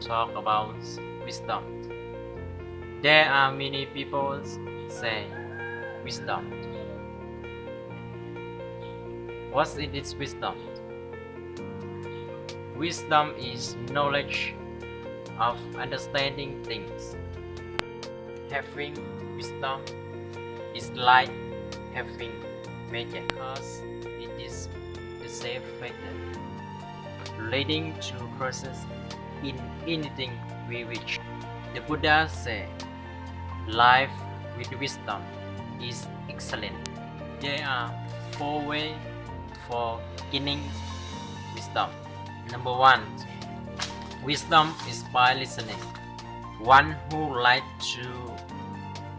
talk about wisdom. There are many people say wisdom. What is wisdom? Wisdom is knowledge of understanding things. Having wisdom is like having magic because it is the safe factor, leading to process in anything we wish. The Buddha said, life with wisdom is excellent. There are 4 ways for gaining wisdom. Number 1. Wisdom is by listening. One who likes to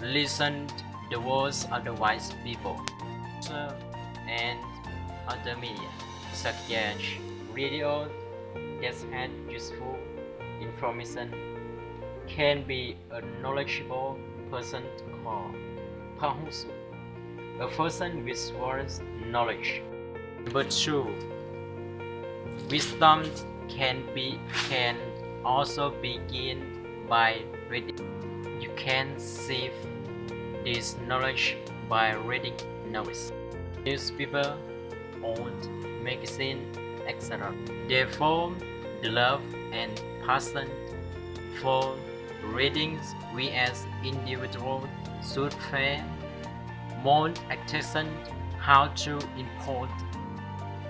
listen to the words of the wise people and other media such as radio that has useful information can be a knowledgeable person called Pahusu, a person with vast knowledge. Number 2. Wisdom can also be gained by reading. You can save this knowledge by reading novels, newspaper, old magazine, etc. Therefore, the love and passion for readings we as individuals should pay more attention how to import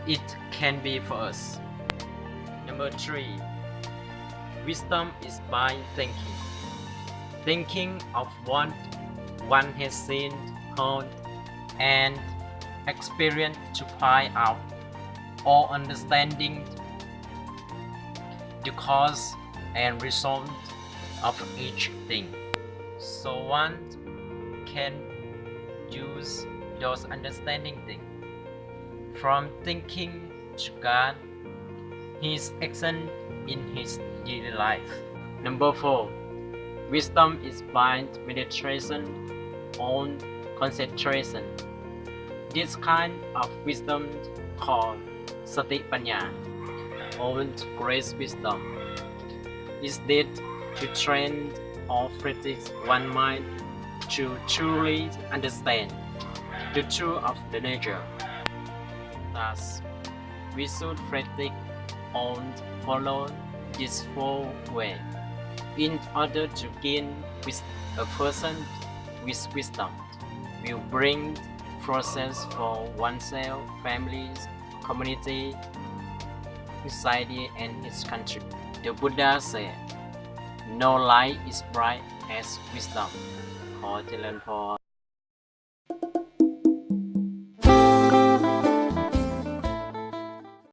it can be for us. Number 3. Wisdom is by thinking. Thinking of what one has seen, heard, and experienced to find out or understanding the cause and result of each thing. So one can use those understanding things from thinking to God his action in his daily life. Number 4. Wisdom is by meditation on concentration. This kind of wisdom called Sati Panya or grace wisdom is needed to train or practice one mind to truly understand the truth of the nature. Thus, we should practice and follow this 4 ways in order to gain a person with wisdom will bring process for oneself, families, community, society, and its country. The Buddha said, no light is bright as wisdom. ขอเจริญพร